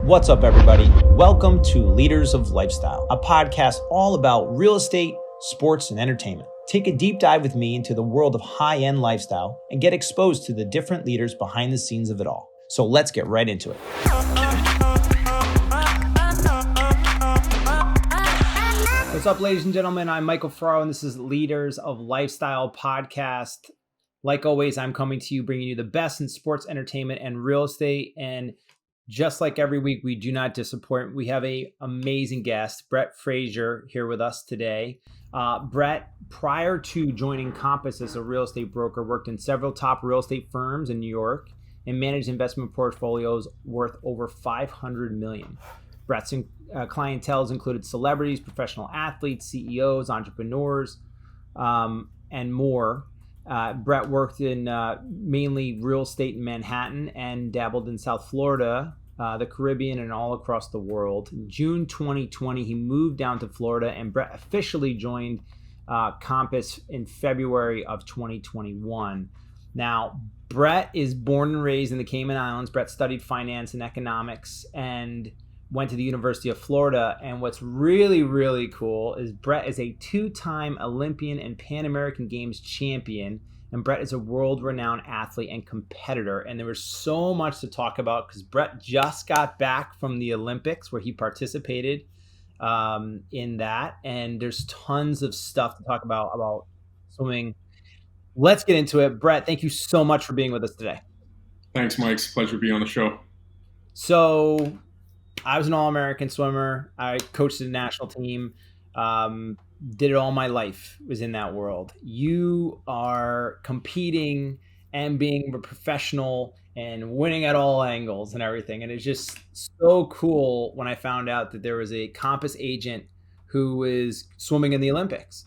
What's up, everybody? Welcome to Leaders of Lifestyle, a podcast all about real estate, sports, and entertainment. Take a deep dive with me into the world of high-end lifestyle and get exposed to the different leaders behind the scenes of it all. So let's get right into it. What's up, ladies and gentlemen? I'm Michael Ferraro, and this is Leaders of Lifestyle podcast. Like always, I'm coming to you, bringing you the best in sports, entertainment, and real estate. And just like every week, we do not disappoint. We have an amazing guest, Brett Fraser, here with us today. Brett, prior to joining Compass as a real estate broker, worked in several top real estate firms in New York and managed investment portfolios worth over $500 million. Brett's clientele has included celebrities, professional athletes, CEOs, entrepreneurs, and more. Brett worked in mainly real estate in Manhattan and dabbled in South Florida, the Caribbean, and all across the world. In June 2020, he moved down to Florida, and Brett officially joined Compass in February of 2021. Now, Brett is born and raised in the Cayman Islands. Brett studied finance and economics and went to the University of Florida. And what's really, really cool is Brett is a two-time Olympian and Pan American Games champion. And Brett is a world-renowned athlete and competitor. And there was so much to talk about because Brett just got back from the Olympics where he participated in that. And there's tons of stuff to talk about swimming. Let's get into it. Brett, thank you so much for being with us today. Thanks, Mike. It's a pleasure to be on the show. So I was an All-American swimmer. I coached the national team. Did it all my life, was in that world. You are competing and being a professional and winning at all angles and everything. And it's just so cool when I found out that there was a Compass agent who was swimming in the Olympics.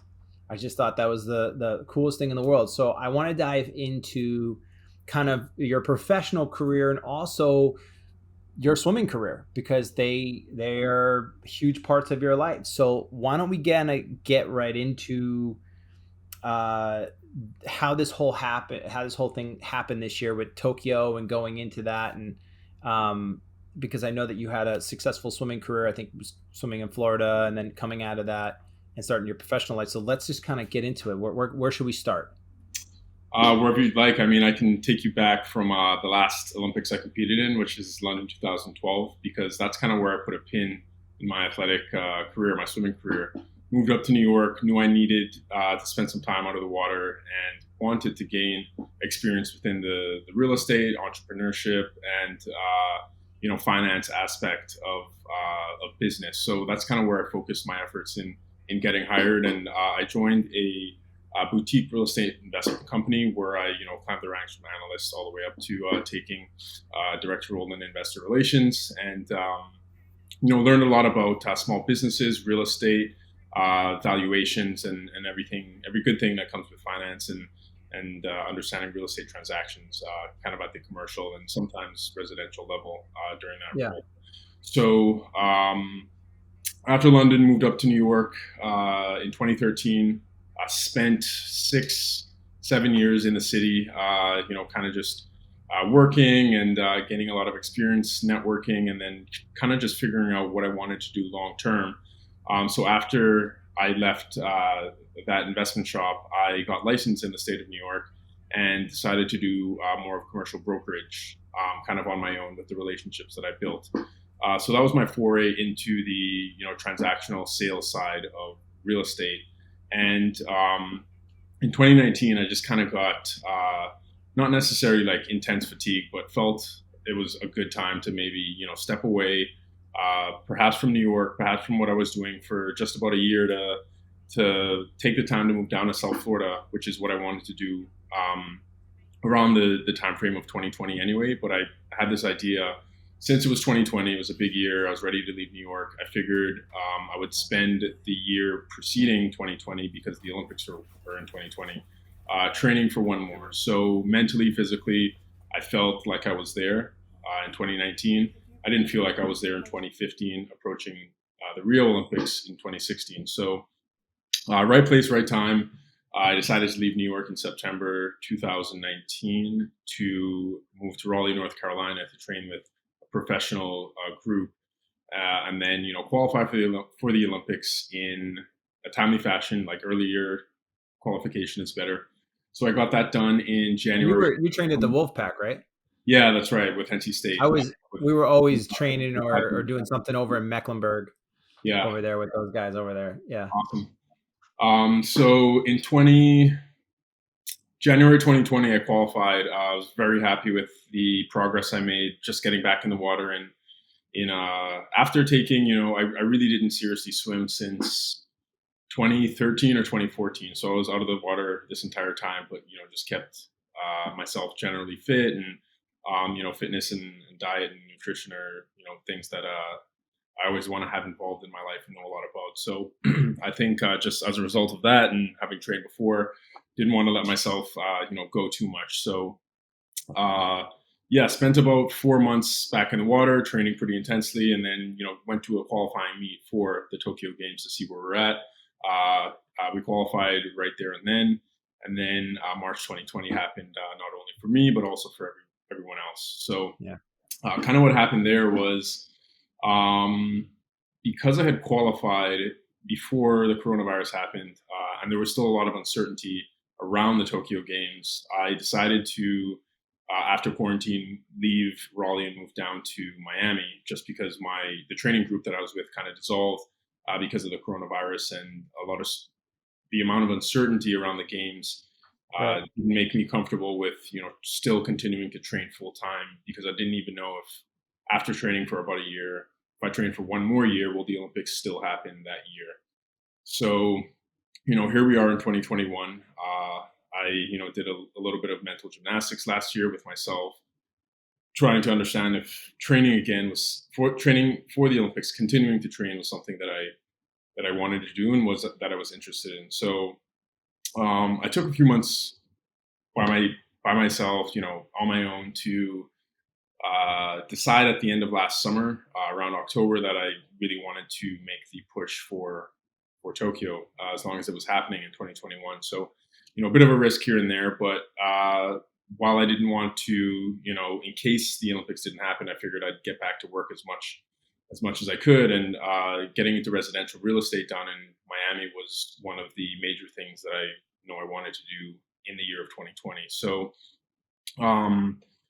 I just thought that was the coolest thing in the world. So I want to dive into kind of your professional career and also your swimming career, because they are huge parts of your life. So why don't we get right into how this whole thing happened this year with Tokyo and going into that, and because I know that you had a successful swimming career. I think it was swimming in Florida and then coming out of that and starting your professional life. So let's just kind of get into it. Where should we start? Wherever you'd like. I mean, I can take you back from the last Olympics I competed in, which is London 2012, because that's kind of where I put a pin in my athletic career, my swimming career. Moved up to New York, knew I needed to spend some time out of the water and wanted to gain experience within the real estate, entrepreneurship, and finance aspect of business. So that's kind of where I focused my efforts in getting hired. And I joined a boutique real estate investment company where I, climbed the ranks from analyst all the way up to taking director role in investor relations, and learned a lot about small businesses, real estate, valuations, and everything, every good thing that comes with finance, and understanding real estate transactions, kind of at the commercial and sometimes residential level during that role. So after London, moved up to New York in 2013. Spent 6-7 years in the city, kind of just working and gaining a lot of experience, networking, and then kind of just figuring out what I wanted to do long term. So after I left that investment shop, I got licensed in the state of New York and decided to do more of commercial brokerage, kind of on my own with the relationships that I built. So that was my foray into the transactional sales side of real estate. And in 2019, I just kind of got not necessarily like intense fatigue, but felt it was a good time to maybe step away, perhaps from New York, perhaps from what I was doing for just about a year, to take the time to move down to South Florida, which is what I wanted to do around the time frame of 2020 anyway. But I had this idea. Since it was 2020, it was a big year. I was ready to leave New York. I figured I would spend the year preceding 2020, because the Olympics were in 2020, training for one more. So mentally, physically, I felt like I was there in 2019. I didn't feel like I was there in 2015, approaching the Rio Olympics in 2016. So right place, right time. I decided to leave New York in September 2019 to move to Raleigh, North Carolina to train with professional group, and then qualify for the Olympics in a timely fashion. Like early year qualification is better. So I got that done in January. You trained at the Wolfpack, right? Yeah, that's right, with NC State. We were always training or doing something over in Mecklenburg. Yeah, over there with those guys over there. Yeah. Awesome. So in January 2020, I qualified. I was very happy with the progress I made, just getting back in the water. And after taking, I really didn't seriously swim since 2013 or 2014. So I was out of the water this entire time, but just kept myself generally fit, and fitness and diet and nutrition are things that I always want to have involved in my life and know a lot about. So I think just as a result of that, and having trained before, didn't want to let myself go too much. So spent about 4 months back in the water, training pretty intensely, and then went to a qualifying meet for the Tokyo Games to see where we're at. We qualified right there and then March 2020 happened, not only for me but also for everyone else. So kind of what happened there was, because I had qualified before the coronavirus happened, and there was still a lot of uncertainty around the Tokyo Games, I decided to, after quarantine, leave Raleigh and move down to Miami, just because the training group that I was with kind of dissolved because of the coronavirus, and a lot of the amount of uncertainty around the games didn't make me comfortable with still continuing to train full time, because I didn't even know if, after training for about a year, if I train for one more year, will the Olympics still happen that year? So, here we are in 2021. I, did a little bit of mental gymnastics last year with myself, trying to understand if training again was training for the Olympics, continuing to train was something that I wanted to do and that I was interested in. So, I took a few months by myself, on my own, to decide at the end of last summer, around October, that I really wanted to make the push for Tokyo, as long as it was happening in 2021. So, a bit of a risk here and there, but while I didn't want to, in case the Olympics didn't happen, I figured I'd get back to work as much as I could. And getting into residential real estate down in Miami was one of the major things that I wanted to do in the year of 2020. So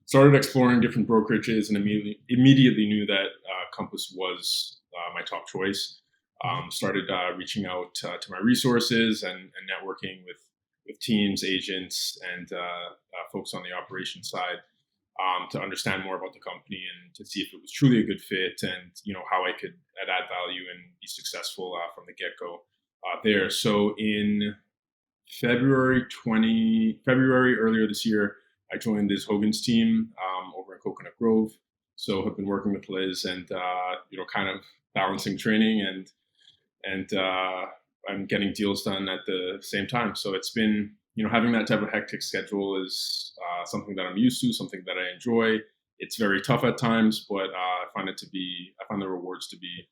started exploring different brokerages, and immediately knew that Compass was my top choice. Started reaching out to my resources and networking with teams, agents, and folks on the operations side, to understand more about the company and to see if it was truly a good fit, and how I could add value and be successful from the get-go there. So in February earlier this year, I joined Liz Hogan's team over in Coconut Grove. So have been working with Liz, and kind of balancing training and I'm getting deals done at the same time. So it's been, having that type of hectic schedule is something that I'm used to, something that I enjoy. It's very tough at times, but I find the rewards to be,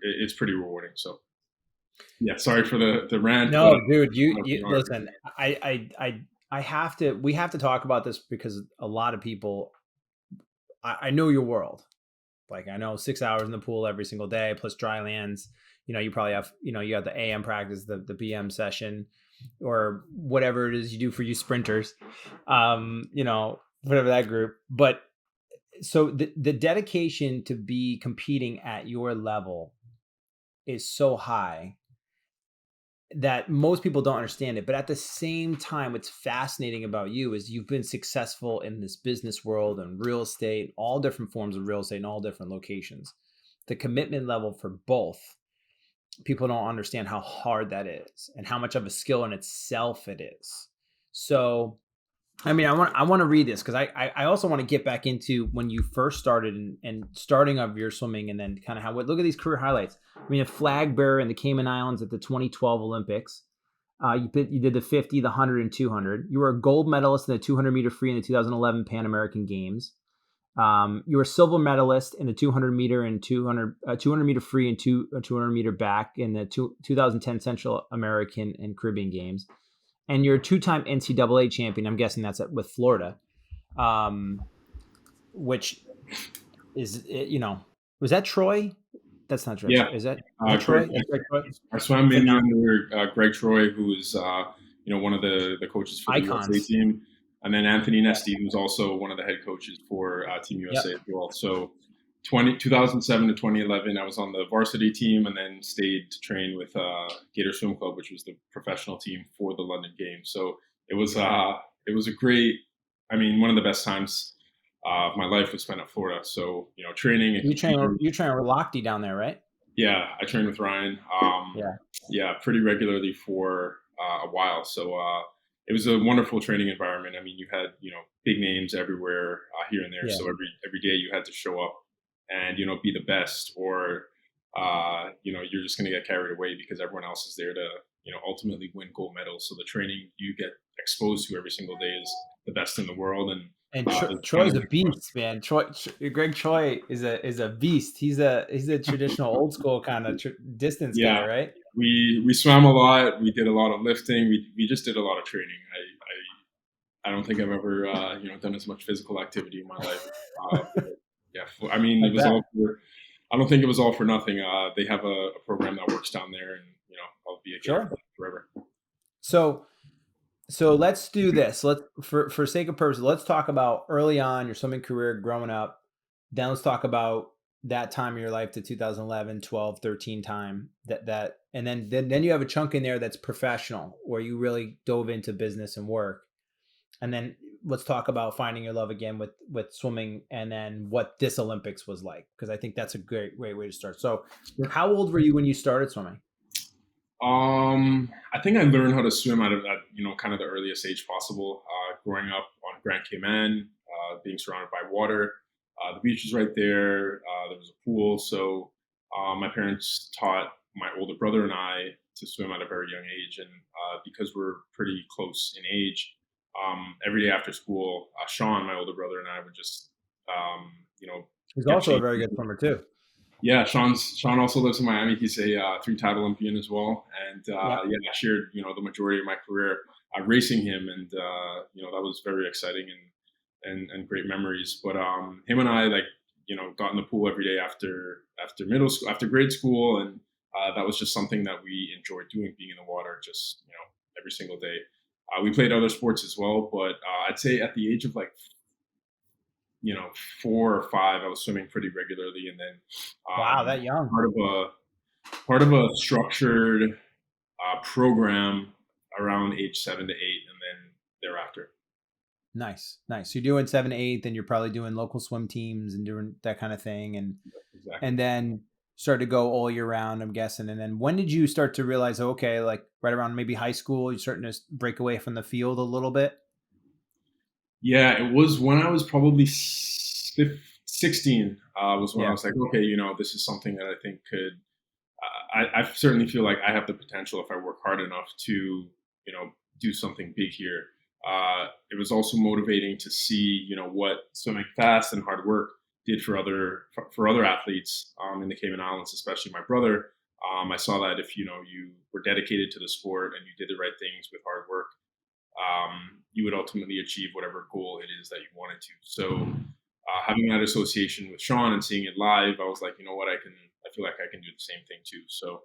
it's pretty rewarding. So yeah, sorry for the rant. No, dude, you listen, we have to talk about this, because a lot of people, I know your world. Like, I know 6 hours in the pool every single day, plus dry lands. You probably have, you got the AM practice, the PM session, or whatever it is you do for you sprinters, whatever that group. But so the dedication to be competing at your level is so high that most people don't understand it. But at the same time, what's fascinating about you is you've been successful in this business world and real estate, all different forms of real estate in all different locations. The commitment level for both, people don't understand how hard that is and how much of a skill in itself it is. So, I mean, I want to read this, because I also want to get back into when you first started and starting of your swimming, and then kind of look at these career highlights. I mean, a flag bearer in the Cayman Islands at the 2012 Olympics. You did the 50, the 100, and 200. You were a gold medalist in the 200 meter free in the 2011 Pan American Games. You were a silver medalist in the 200 meter and 200 meter free and 200 meter back in the 2010 Central American and Caribbean Games. And you're a two-time NCAA champion. I'm guessing that's with Florida, which Is it, was that Troy? That's not Troy. Yeah, Is that Greg. Troy? That's Greg Troy. I swam mainly Phenomenal under Greg Troy, who is one of the coaches for the USA icons. team, and then Anthony Yeah. Nesti, who's also one of the head coaches for Team Yep. USA as well. So 2007 to 2011, I was on the varsity team, and then stayed to train with Gator Swim Club, which was the professional team for the London Games. So it was a great, I mean, one of the best times of my life was spent at Florida. So training and competing. You train with Lochte down there, right? Yeah, I trained with Ryan. Yeah. Yeah, pretty regularly for a while. So it was a wonderful training environment. I mean, you had big names everywhere here and there. Yeah. So every day you had to show up and be the best, or you're just going to get carried away because everyone else is there to ultimately win gold medals. So the training you get exposed to every single day is the best in the world, and And Troy's a beast, man. Greg Troy is a beast. He's a traditional old school kind of distance guy, yeah. right? We swam a lot. We did a lot of lifting. We just did a lot of training. I don't think I've ever done as much physical activity in my life. Yeah, I mean I it was bet. all for. I don't think it was all for nothing. They have a program that works down there, and I'll be a Gator Sure. fan forever. So let's do this. Let's for sake of purpose, let's talk about early on your swimming career growing up. Then let's talk about that time of your life, the 2011, 12, 13 time that and then you have a chunk in there that's professional where you really dove into business and work. And then let's talk about finding your love again with swimming, and then what this Olympics was like, because I think that's a great way to start. So how old were you when you started swimming? I think I learned how to swim out of that, kind of the earliest age possible. Growing up on Grand Cayman, being surrounded by water, the beach was right there. There was a pool, so my parents taught my older brother and I to swim at a very young age, and because we're pretty close in age, every day after school, Sean, my older brother, and I would just, He's get also a changed. very good swimmer too. Yeah, Sean also lives in Miami. He's a three-time Olympian as well, and Yeah. yeah, I shared the majority of my career racing him, and that was very exciting and great memories. But him and I got in the pool every day after middle school, after grade school, and that was just something that we enjoyed doing, being in the water, just every single day. We played other sports as well, but I'd say at the age of 4 or 5, I was swimming pretty regularly, and then Wow, that young. part of a structured program around age 7 to 8, and then thereafter. Nice. You're doing 7 to 8, then you're probably doing local swim teams and doing that kind of thing, Exactly. and then start to go all year round, I'm guessing. And then when did you start to realize, okay, like right around maybe high school, you're starting to break away from the field a little bit? Yeah, it was when I was probably 16. Was when I Yeah. was like, okay, this is something that I think could. I certainly feel like I have the potential if I work hard enough to, do something big here. It was also motivating to see, what swimming fast and hard work did for other athletes in the Cayman Islands, especially my brother. I saw that if you were dedicated to the sport and you did the right things with hard work, you would ultimately achieve whatever goal it is that you wanted to. So having that association with Sean and seeing it live, I was like, you know what, I feel like I can do the same thing too. So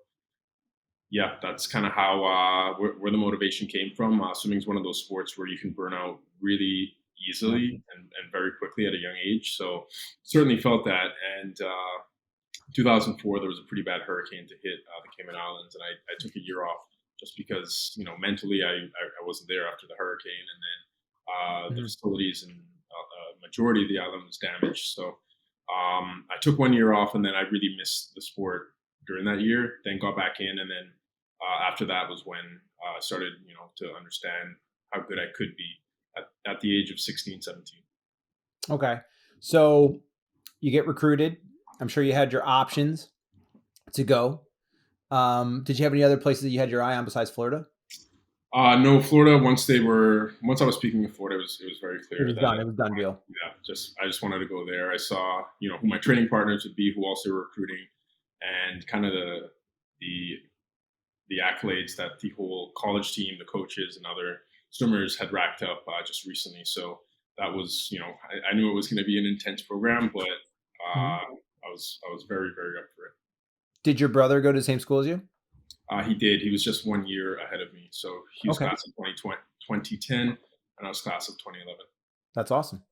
yeah, that's kind of how where the motivation came from. Swimming is one of those sports where you can burn out really easily and very quickly at a young age. So certainly felt that. And 2004, there was a pretty bad hurricane to hit the Cayman Islands, and I took a year off just because mentally I wasn't there after the hurricane, and then the Mhm. facilities and majority of the island was damaged. So I took 1 year off, and then I really missed the sport during that year. Then got back in, and then after that was when I started to understand how good I could be at the age of 16, 17. Okay. So you get recruited. I'm sure you had your options to go. Did you have any other places that you had your eye on besides Florida? No, Florida. Once I was speaking of Florida, it was very It clear was that done. It was done deal. yeah, I just wanted to go there. I saw who my training partners would be, who also were recruiting, and kind of the the accolades that the whole college team, the coaches, and other swimmers had racked up just recently. So that was, I knew it was going to be an intense program, but Mhm. I was very, very up for it. Did your brother go to the same school as you? He did. He was just 1 year ahead of me. So he was Okay. class of 2010, and I was class of 2011. That's awesome.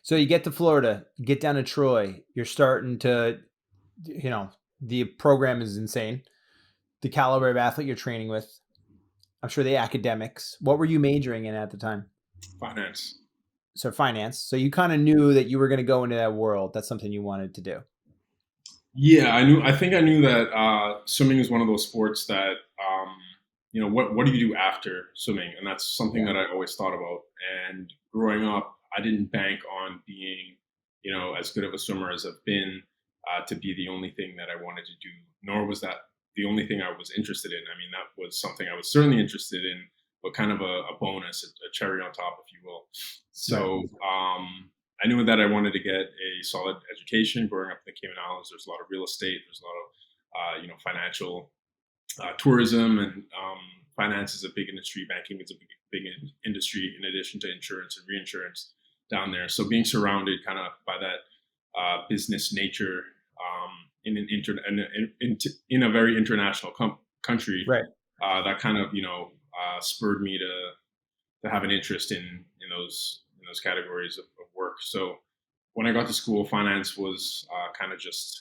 So you get to Florida, you get down to Troy, you're starting to, you know, the program is insane. The caliber of athlete you're training with, I'm sure the academics. What were you majoring in at the time? Finance. So finance. So you kind of knew that you were going to go into that world. That's something you wanted to do. Yeah, I knew. I think I knew that swimming is one of those sports that, what do you do after swimming, and that's something Yeah. that I always thought about. And growing up, I didn't bank on being, as good of a swimmer as I've been, to be the only thing that I wanted to do. Nor was that the only thing I was interested in. I mean, that was something I was certainly interested in, but kind of a bonus, a cherry on top, if you will. Right. So I knew that I wanted to get a solid education. Growing up in the Cayman Islands, there's a lot of real estate. There's a lot of financial tourism, and finance is a big industry. Banking is a big industry, in addition to insurance and reinsurance down there. So being surrounded kind of by that business nature in a very international country, Right. that kind of spurred me to have an interest in those categories of work. So when I got to school, finance was kind of just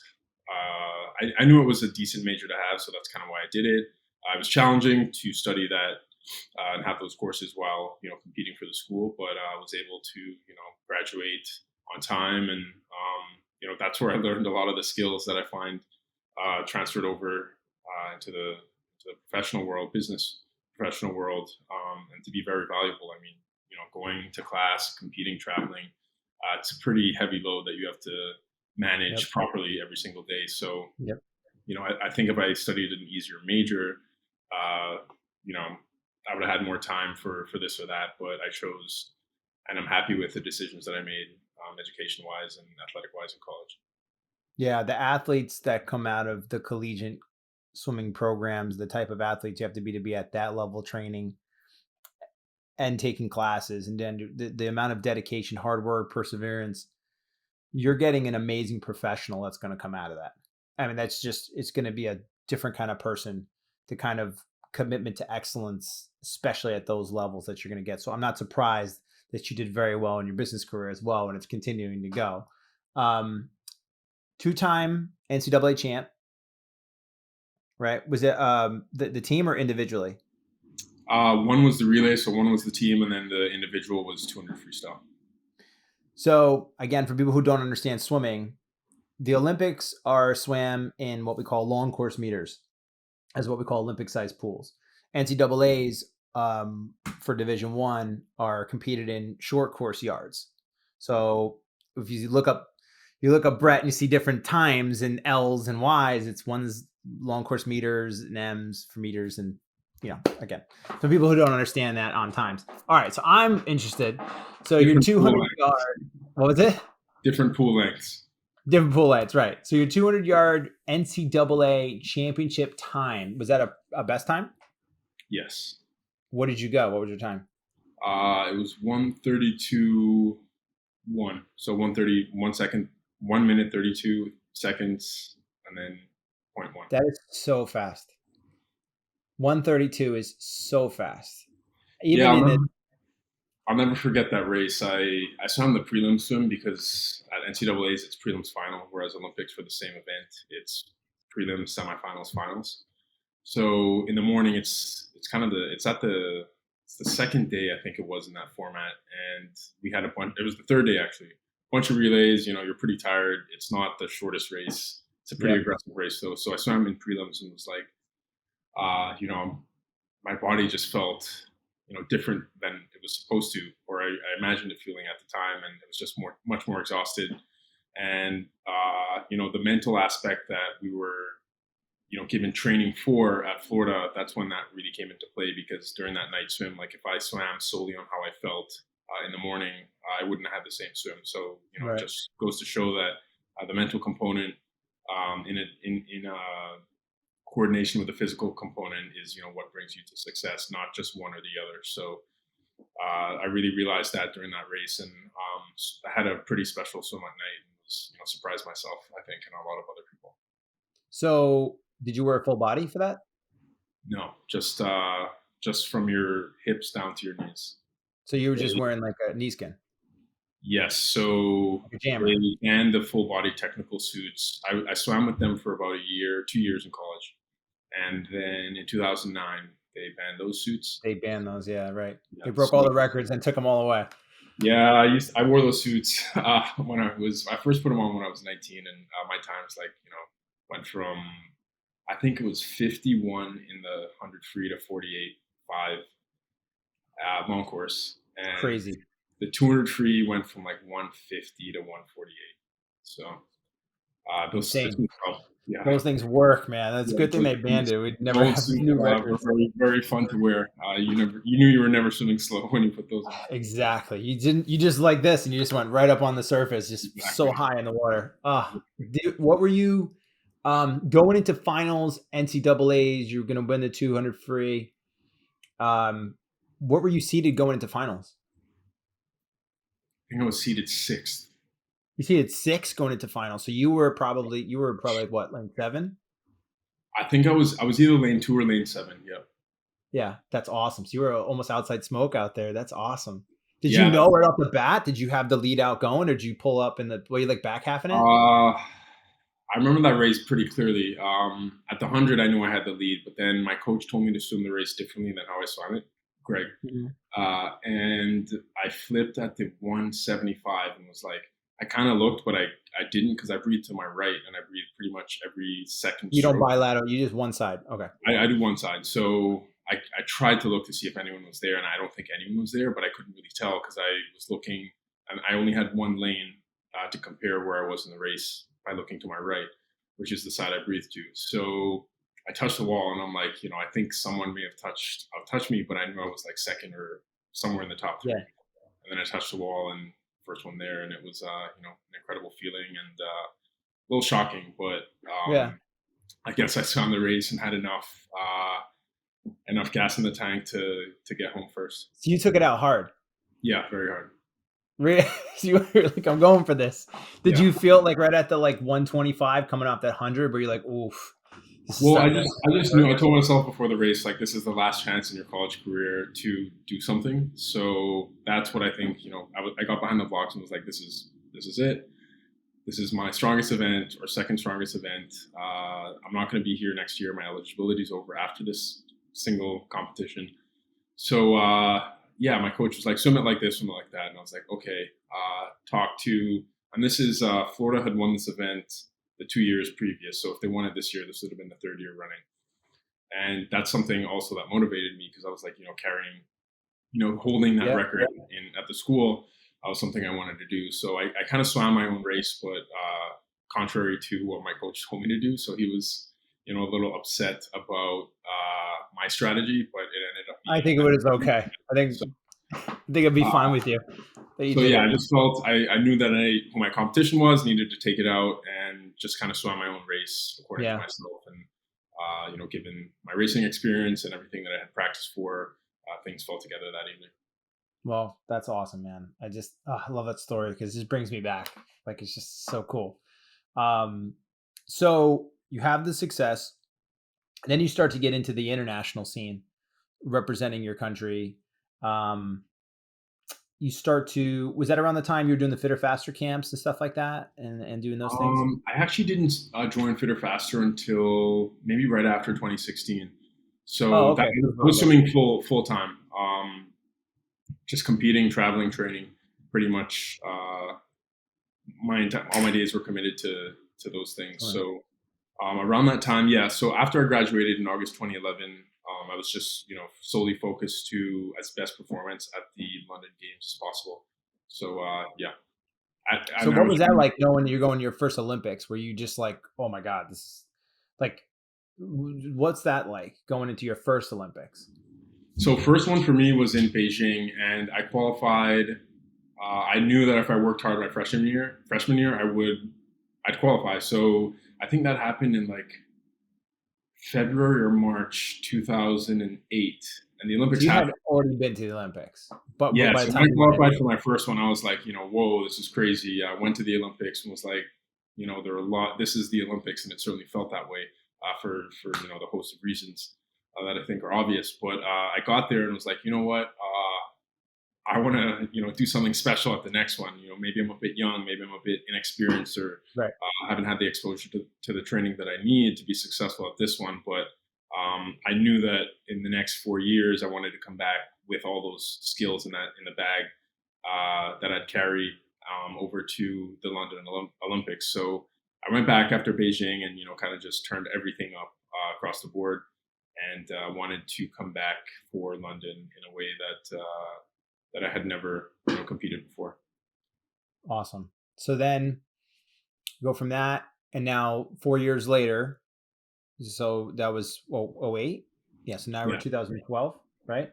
I knew it was a decent major to have, so that's kind of why I did it. It was challenging to study that and have those courses while competing for the school, but I was able to graduate on time, and that's where I learned a lot of the skills that I find transferred over into the professional world, business professional world, and to be very valuable. I mean, going to class, competing, traveling, it's a pretty heavy load that you have to Yep. manage properly every single day. So, Yep. I think if I studied an easier major, uh, I would have had more time for this or that. But I chose, and I'm happy with the decisions that I made, education wise and athletic wise in college. Yeah. The athletes that come out of the collegiate swimming programs, the type of athletes you have to be at that level training and taking classes, and then the amount of dedication, hard work, perseverance, you're getting an amazing professional that's going to come out of that. I mean, it's going to be a different kind of person, the kind of commitment to excellence, especially at those levels that you're going to get. So I'm not surprised that you did very well in your business career as well, and it's continuing to go. Um, Two-time NCAA champ, right? Was it the team or individually? One was the relay, so one was the team, and then the individual was 200 freestyle. So again, for people who don't understand swimming, the Olympics are swam in what we call long course meters, as what we call Olympic sized pools. NCAA's for Division One are competed in short course yards. So if you look up Brett and you see different times and L's and Y's. It's one's long course meters and M's for meters, and again, for people who don't understand that on times. All right, so I'm interested. So your Different pool 200 lengths. yard, what was it? Different pool lengths. Different pool lights, right? So your 200-yard NCAA championship time, was that a best time? Yes. What did you go? What was your time? It was 1:32 1. So 1:31 second, 1 minute 32 seconds, and then point one. That is so fast. 132 is so fast. Yeah, Even in the I'll never forget that race. I swam the prelim swim because at NCAA's it's prelims final, whereas Olympics for the same event it's prelims, semifinals, finals. So in the morning it's kind of it's the second day I think it was in that format, and we had a bunch. It was the third day actually. Bunch of relays. You're pretty tired. It's not the shortest race. It's a pretty Yep. aggressive race. So I swam in prelims and was like, my body just felt different than it was supposed to, or I imagined it feeling at the time, and it was just much more exhausted. And the mental aspect that we were given training for at Florida, that's when that really came into play, because during that night swim, like if I swam solely on how I felt in the morning, I wouldn't have had the same swim. So it Right. just goes to show that the mental component in coordination with the physical component is what brings you to success, not just one or the other. So I really realized that during that race, and I had a pretty special swim at night, and was, surprised myself, I think, and a lot of other people. So did you wear a full body for that? No, just from your hips down to your knees. So you were just wearing like a knee skin, Yes, so like a jammer. they banned the full body technical suits. I swam with them for about a year, 2 years in college, and then in 2009 they banned those suits. They banned those. Yeah, right. Yeah, They broke so all the records and took them all away. yeah, I wore those suits when I first put them on when I was 19, and my times went from, I think it was 51 in the 100 free to 48.5 long course, and Crazy. the 200 free went from like 150 to 148. So those Insane. things help. Yeah. Those things work, man. That's a Yeah, good thing they banned it. We'd never those have suits new were records. very, very fun to wear. You knew you were never swimming slow when you put those on. Exactly. You just like this and you just went right up on the surface, just so Exactly. high in the water. What were you going into finals, NCAAs, you're gonna win the 200 free. What were you seeded going into finals? I think I was seated sixth. You seeded 6 going into finals. So you were probably what, like 7? I think I was either lane 2 or lane 7. Yeah. Yeah, that's awesome. So you were almost outside smoke out there. That's awesome. Did you Yeah. know right off the bat? Did you have the lead out going, or did you pull up were you like back half in it? I remember that race pretty clearly. At the 100, I knew I had the lead, but then my coach told me to swim the race differently than how I swam it, Greg. Mhm. And I flipped at the 175 and was like, I kind of looked, but I didn't, because I breathed to my right and I breathed pretty much every second You don't stroke. bilateral. You just one side. Okay. I do one side. So I tried to look to see if anyone was there, and I don't think anyone was there, but I couldn't really tell because I was looking, and I only had one lane to compare where I was in the race by looking to my right, which is the side I breathed to. So I touched the wall, and I'm like, I think someone may have touched me, but I knew I was like second or somewhere in the top 3. Yeah. And then I touched the wall, and first one there, and it was an incredible feeling, and a little shocking, but Yeah. I guess I swam the race and had enough gas in the tank to get home first. So you took it out hard. Yeah, very hard. Really? So you were like, I'm going for this. Did Yeah. you feel like right at the 125 coming off that 100, where you're like, oof? Well, I just knew. I told myself before the race, like, this is the last chance in your college career to do something. So that's what I think. I got behind the blocks and was like, this is it. This is my strongest event or second strongest event. I'm not going to be here next year. My eligibility is over after this single competition. So yeah, my coach was like, swim it like this, swim it like that, and I was like, okay. And this is Florida had won this event the 2 years previous. So if they won it this year, this would have been the 3rd year running. And that's something also that motivated me, because I was like, carrying, holding that record at the school was something I wanted to do. So I kind of swam my own race, but contrary to what my coach told me to do. So he was, a little upset about my strategy, but it ended up I think it was okay. I think it'd be fine with you. So yeah, I just felt I knew that who my competition was, needed to take it out, and just kind of swam my own race according to myself. And given my racing experience and everything that I had practiced for, things fell together that evening. Well, that's awesome, man. I love that story because it just brings me back. Like, it's just so cool. So you have the success, and then you start to get into the international scene, representing your country. Was that around the time you were doing the Fitter Faster camps and stuff like that, and doing those things? I actually didn't join Fitter Faster until maybe right after 2016. So okay. I was swimming full time. Just competing, traveling, training, pretty much. All my days were committed to those things. Right. So around that time, yeah. So after I graduated in August 2011, I was just solely focused to as best performance at the London Games as possible. So yeah. So what was that like, knowing you're going to your first Olympics? Were you just like, oh my God, this is like, what's that like, going into your first Olympics? So first one for me was in Beijing, and I qualified. I knew that if I worked hard my freshman year, I'd qualify. So I think that happened in like February or March 2008. And the So Olympics you had happened. already been to the Olympics, but Yeah, by the so time when I you went qualified in, for my first one, I was like, whoa, this is crazy. I went to the Olympics and was like, there are a lot. This is the Olympics, and it certainly felt that way for the host of reasons that I think are obvious. But I got there and was like, you know what? I want to do something special at the next one. Maybe I'm a bit young, maybe I'm a bit inexperienced, or right? haven't had the exposure to the training that I need to be successful at this one. But I knew that in the next 4 years, I wanted to come back with all those skills in the bag that I'd carry over to the London Olympics. So I went back after Beijing and kind of just turned everything up across the board and wanted to come back for London in a way that I had never competed before. Awesome. So then go from that, and now 4 years later, so that was 08. Yeah. So now we're Yeah, 2012, right?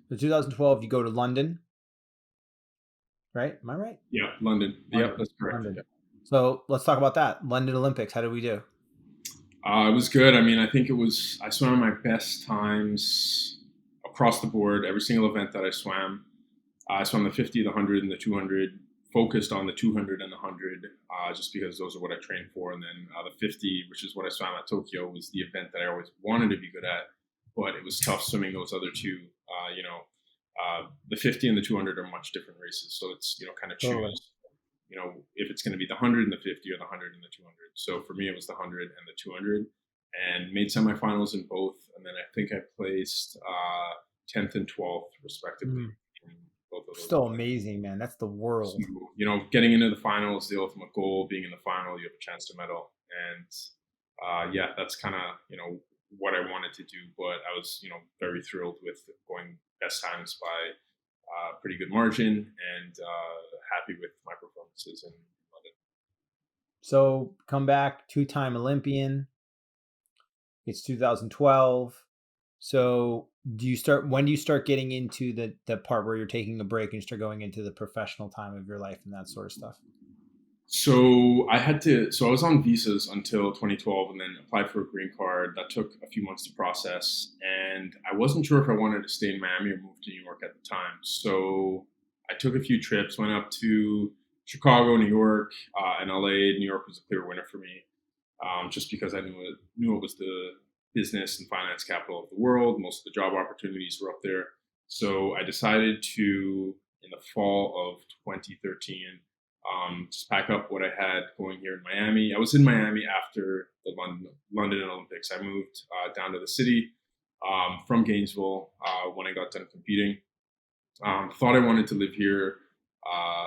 So 2012, you go to London, right? Am I right? yeah, London. Yep, London. that's correct. London. Yeah. So let's talk about that. London Olympics. How did we do? It was good. I mean, I think I swam my best times across the board, every single event that I swam. I swam the 50, the 100, and the 200, focused on the 200 and the 100, just because those are what I trained for. And then the 50, which is what I swam at Tokyo, was the event that I always wanted to be good at, but it was tough swimming those other two. The 50 and the 200 are much different races. So it's, kind of choose, Totally. if it's going to be the 100 and the 50 or the 100 and the 200. So for me, it was the 100 and the 200 and made semifinals in both. And then I think I placed 10th and 12th, respectively. In both of those Still events. amazing, man. That's the world. So, getting into the finals, the ultimate goal, being in the final, you have a chance to medal. And yeah, that's kind of, what I wanted to do. But I was, very thrilled with going best times by pretty good margin and happy with my performances in London. So come back, two-time Olympian. It's 2012. So when do you start getting into the part where you're taking a break and you start going into the professional time of your life and that sort of stuff? So I was on visas until 2012 and then applied for a green card. That took a few months to process. And I wasn't sure if I wanted to stay in Miami or move to New York at the time. So I took a few trips, went up to Chicago, New York, and LA. New York was a clear winner for me, just because I knew it was the business and finance capital of the world. Most of the job opportunities were up there. So I decided to, in the fall of 2013, just pack up what I had going here in Miami. I was in Miami after the London Olympics. I moved down to the city from Gainesville when I got done competing. Thought I wanted to live here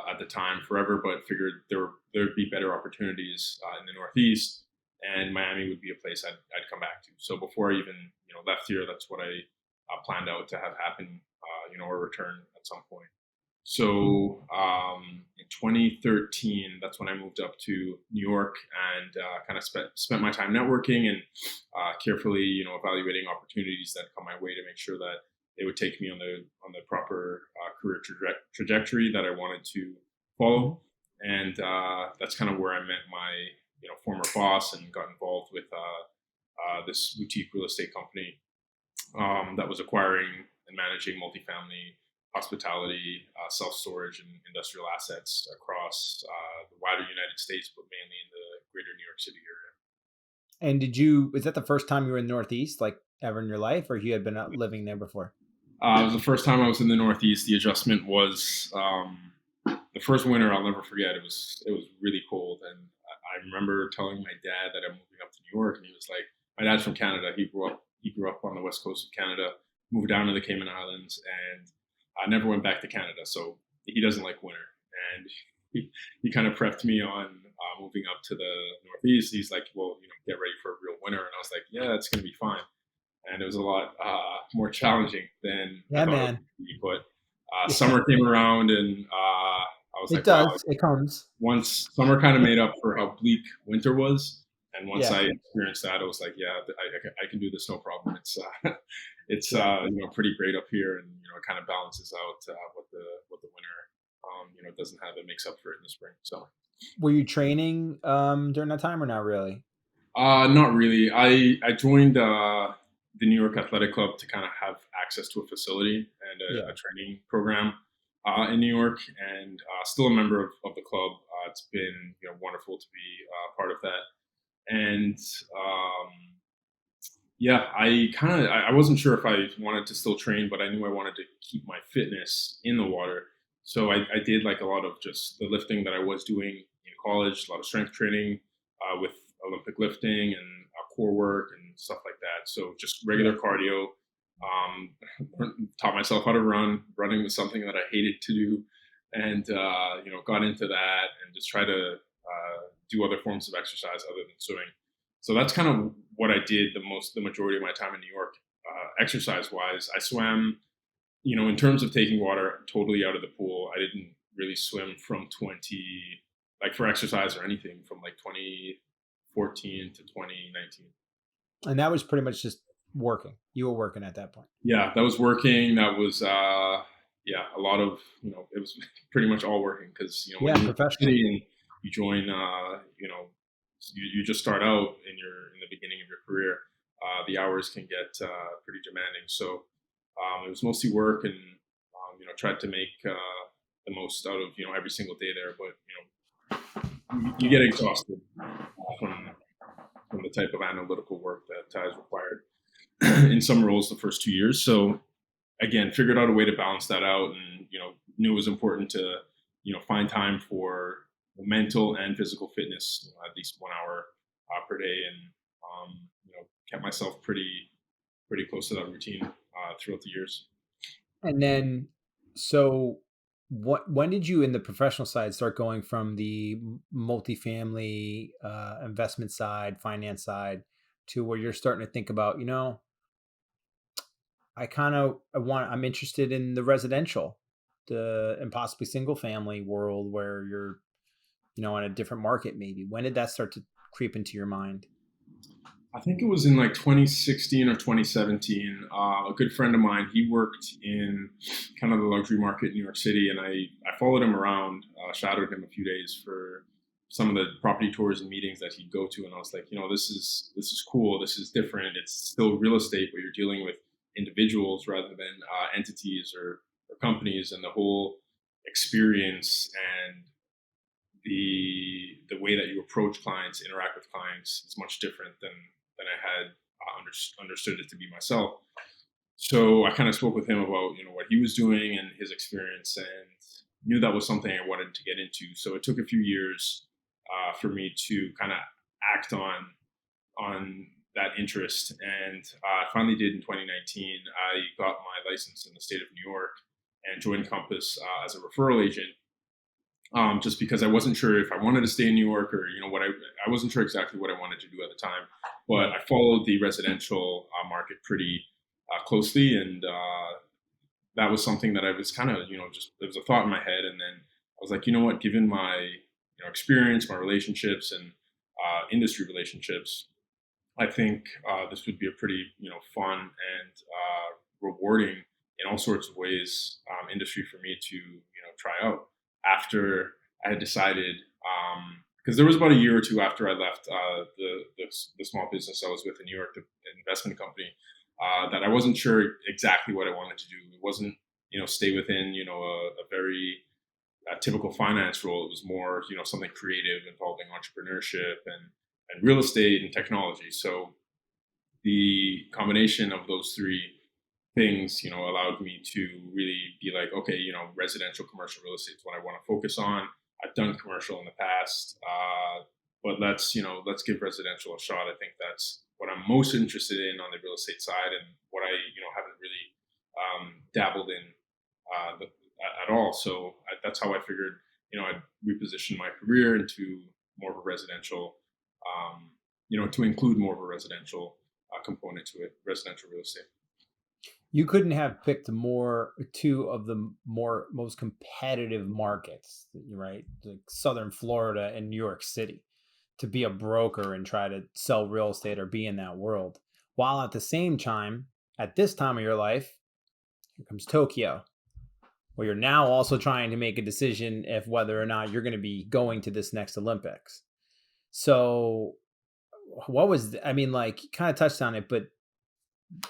at the time forever, but figured there'd be better opportunities in the Northeast, and Miami would be a place I'd come back to. So before I even left here, that's what I planned out to have happen, or return at some point. So in 2013, that's when I moved up to New York and kind of spent my time networking and carefully, evaluating opportunities that come my way to make sure that they would take me on the proper career trajectory that I wanted to follow. And that's kind of where I met my former boss and got involved with this boutique real estate company that was acquiring and managing multifamily, hospitality, self-storage, and industrial assets across the wider United States, but mainly in the greater New York City area. And is that the first time you were in the Northeast, like ever in your life, or you had been living there before? It was the first time I was in the Northeast. The adjustment was the first winter I'll never forget. It was really cold, and I remember telling my dad that I'm moving up to New York, and he was like, "My dad's from Canada. He grew up on the west coast of Canada, moved down to the Cayman Islands, and I never went back to Canada, so he doesn't like winter." And he kind of prepped me on moving up to the Northeast. He's like, "Well, get ready for a real winter," and I was like, "Yeah, it's gonna be fine." And it was a lot more challenging than I thought it would be. But summer came around, and I was like, does. "Wow!" It comes. Once summer kind of made up for how bleak winter was, and once Yeah. I experienced that, I was like, "Yeah, I can do this, no problem." It's pretty great up here, and it kind of balances out what the winter doesn't have. It makes up for it in the spring. So, Were you training during that time or not really? not really. I joined the New York Athletic Club to kind of have access to a facility and Yeah. a training program in New York, and still a member of the club. It's been wonderful to be part of that, and yeah, I wasn't sure if I wanted to still train, but I knew I wanted to keep my fitness in the water. So I did like a lot of just the lifting that I was doing in college, a lot of strength training with Olympic lifting and core work and stuff like that. So just Yeah. regular cardio. Taught myself how to run. Running was something that I hated to do, and got into that and just try to do other forms of exercise other than swimming. So that's kind of what I did the majority of my time in New York, exercise wise. I swam, in terms of taking water totally out of the pool. I didn't really swim from 20, like for exercise or anything, from like 2014 to 2019. And that was pretty much just working. You were working at that point. Yeah, that was working. That was, yeah, a lot of, it was pretty much all working because, when Yeah, you're in the professional. city and you join, you just start out in the beginning of your career, the hours can get pretty demanding. So it was mostly work, and tried to make the most out of every single day there. But you get exhausted from the type of analytical work that is required in some roles the first 2 years. So again, figured out a way to balance that out, and knew it was important to find time for mental and physical fitness, at least 1 hour per day, and kept myself pretty close to that routine throughout the years. And then, so when did you in the professional side start going from the multifamily investment side, finance side, to where you're starting to think about, I'm interested in the residential, and possibly single family world where you're, on a different market maybe. When did that start to creep into your mind? I think it was in like 2016 or 2017. A good friend of mine, he worked in kind of the luxury market in New York City, and I followed him around, shadowed him a few days for some of the property tours and meetings that he'd go to, and I was like, this is cool, this is different. It's still real estate, but you're dealing with individuals rather than entities or companies, and the whole experience and the way that you approach clients, interact with clients, is much different than I had understood it to be myself. So I kind of spoke with him about what he was doing and his experience, and knew that was something I wanted to get into. So it took a few years for me to kind of act on that interest, and I finally did in 2019. I got my license in the state of New York and joined Compass as a referral agent, just because I wasn't sure if I wanted to stay in New York, or what I wasn't sure exactly what I wanted to do at the time. But I followed the residential market pretty closely, and that was something that I was kind of just, there was a thought in my head, and then I was like, what, given my experience, my relationships, and industry relationships, I think this would be a pretty fun and rewarding in all sorts of ways industry for me to try out. After I had decided, because there was about a year or two after I left the small business I was with in New York, the investment company, that I wasn't sure exactly what I wanted to do. It wasn't stay within a very typical finance role. It was more something creative involving entrepreneurship and real estate and technology. So the combination of those three things, allowed me to really be like, okay, residential commercial real estate is what I want to focus on. I've done commercial in the past, but let's give residential a shot. I think that's what I'm most interested in on the real estate side, and what I haven't really dabbled in at all. So that's how I figured I'd reposition my career into more of a residential, to include more of a residential component to it, residential real estate. You couldn't have picked two of the most competitive markets, right? Like Southern Florida and New York City, to be a broker and try to sell real estate or be in that world. While at the same time, at this time of your life, here comes Tokyo, where you're now also trying to make a decision if whether or not you're going to be going to this next Olympics. So what was, I mean, like, kind of touched on it, but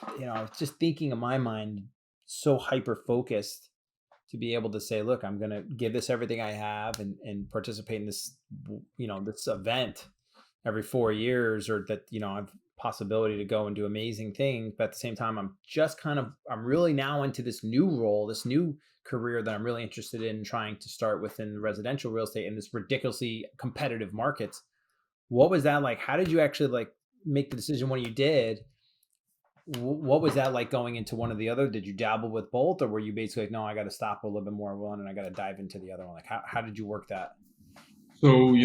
I was just thinking in my mind, so hyper focused to be able to say, look, I'm going to give this everything I have and participate in this, this event every 4 years, or that, I've possibility to go and do amazing things. But at the same time, I'm really now into this new role, this new career that I'm really interested in trying to start within residential real estate in this ridiculously competitive markets. What was that like? How did you actually like make the decision when you did? What was that like going into one or the other? Did you dabble with both, or were you basically like, no, I got to stop a little bit more of one and I got to dive into the other one? Like, how did you work that? So,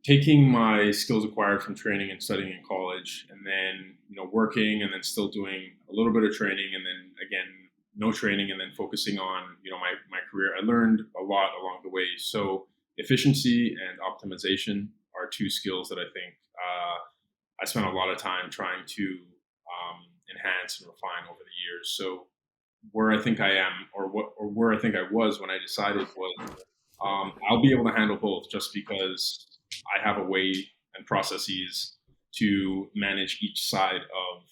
taking my skills acquired from training and studying in college, and then working, and then still doing a little bit of training, and then again no training, and then focusing on my career. I learned a lot along the way. So efficiency and optimization are two skills that I think I spent a lot of time trying to enhance and refine over the years. So where I think I am, or where I think I was when I decided was I'll be able to handle both, just because I have a way and processes to manage each side of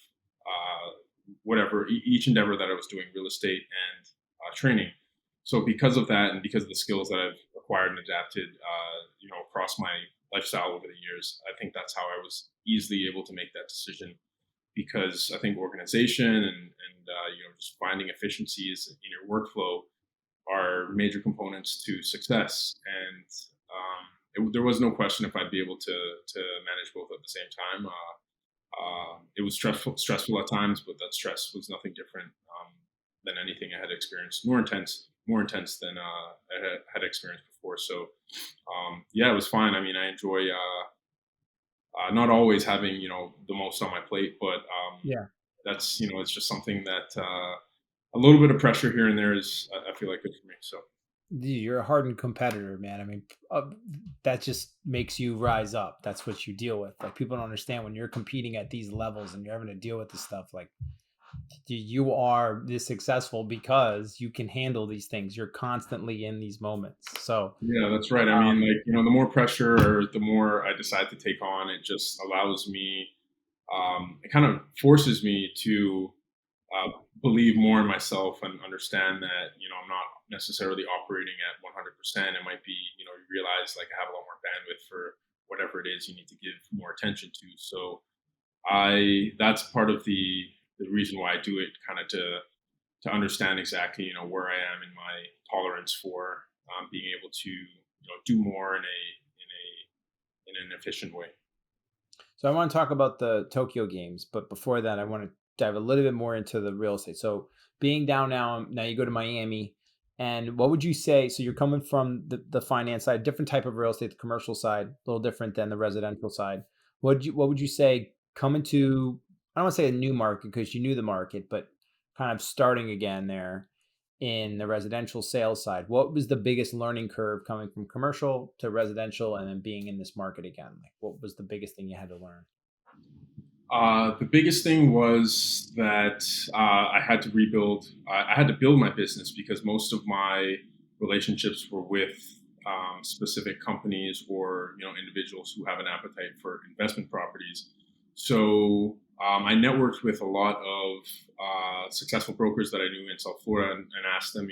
each endeavor that I was doing, real estate and training. So because of that, and because of the skills that I've acquired and adapted, across my lifestyle over the years, I think that's how I was easily able to make that decision. Because I think organization and just finding efficiencies in your workflow are major components to success. And there was no question if I'd be able to manage both at the same time. It was stressful at times, but that stress was nothing different than anything I had experienced, more intense than I had experienced before. So yeah, it was fine. I mean, I enjoy not always having the most on my plate, but Yeah. that's it's just something that a little bit of pressure here and there is I feel like good for me. So You're a hardened competitor, man. I mean, that just makes you rise up. That's what you deal with. Like, people don't understand when you're competing at these levels and you're having to deal with this stuff. Like, you are this successful because you can handle these things. You're constantly in these moments. So, yeah, that's right. I mean, like the more pressure or the more I decide to take on, it just allows me. It kind of forces me to believe more in myself and understand that I'm not necessarily operating at 100%. It might be you realize like I have a lot more bandwidth for whatever it is you need to give more attention to. So I that's part of the reason why I do it, kind of to understand exactly where I am in my tolerance for being able to do more in an efficient way. So I want to talk about the Tokyo Games, but before that, I want to dive a little bit more into the real estate. So being down now you go to Miami, and what would you say? So you're coming from the finance side, different type of real estate, the commercial side, a little different than the residential side. What would you say coming to? I don't want to say a new market because you knew the market, but kind of starting again there in the residential sales side. What was the biggest learning curve coming from commercial to residential and then being in this market again? Like, what was the biggest thing you had to learn? The biggest thing was that I had to rebuild. I had to build my business because most of my relationships were with specific companies or individuals who have an appetite for investment properties. So I networked with a lot of successful brokers that I knew in South Florida, and asked them,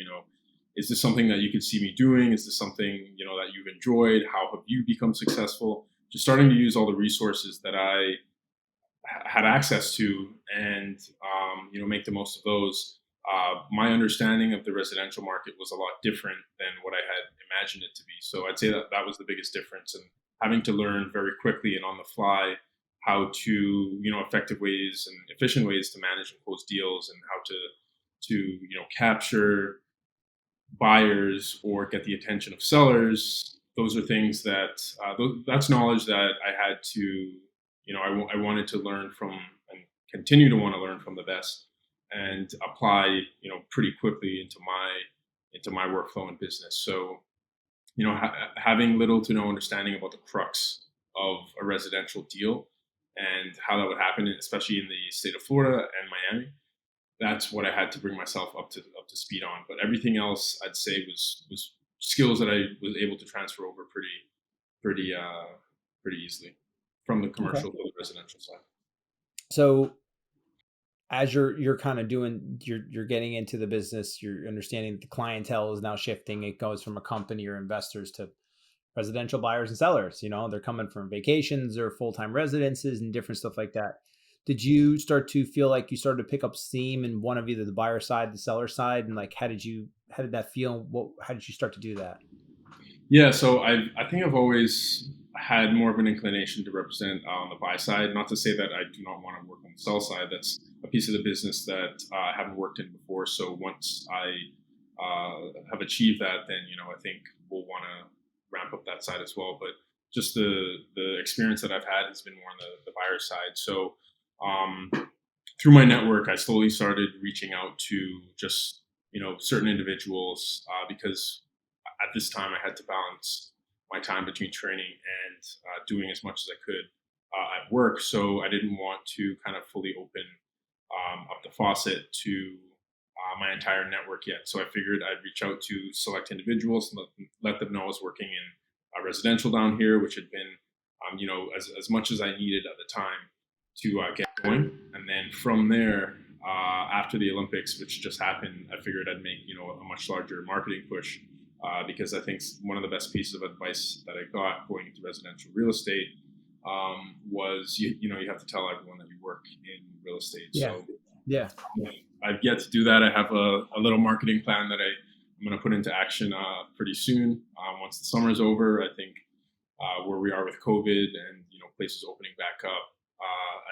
is this something that you could see me doing? Is this something that you've enjoyed? How have you become successful? Just starting to use all the resources that I had access to, and make the most of those. My understanding of the residential market was a lot different than what I had imagined it to be. So I'd say that that was the biggest difference, and having to learn very quickly and on the fly how to effective ways and efficient ways to manage and close deals, and how to capture buyers or get the attention of sellers. Those are things that that's knowledge that I had to, I wanted to learn from, and continue to want to learn from the best, and apply, pretty quickly into my workflow and business. So, having little to no understanding about the crux of a residential deal and how that would happen, especially in the state of Florida and Miami, that's what I had to bring myself up to speed on. But everything else, I'd say, was skills that I was able to transfer over pretty pretty easily from the Okay. commercial to the residential side. So as you're kind of doing, you're getting into the business, you're understanding the clientele is now shifting. It goes from a company or investors to residential buyers and sellers. They're coming from vacations or full-time residences and different stuff like that. Did you start to feel like you started to pick up steam in one of either the buyer side, the seller side? And like, how did that feel? How did you start to do that? Yeah, so I think I've always had more of an inclination to represent on the buy side. Not to say that I do not want to work on the sell side. That's a piece of the business that I haven't worked in before. So once I have achieved that, then I think we'll want to ramp up that side as well. But just the experience that I've had has been more on the buyer side. So um, through my network, I slowly started reaching out to just certain individuals because at this time I had to balance my time between training and doing as much as I could at work. So I didn't want to kind of fully open up the faucet to my entire network yet. So I figured I'd reach out to select individuals and let them know I was working in residential down here, which had been, as much as I needed at the time to get going. And then from there, after the Olympics, which just happened, I figured I'd make a much larger marketing push because I think one of the best pieces of advice that I got going into residential real estate was you have to tell everyone that you work in real estate. Yeah. So Yeah. I've yet to do that. I have a little marketing plan that I'm going to put into action pretty soon. Once the summer is over, I think where we are with COVID and places opening back up,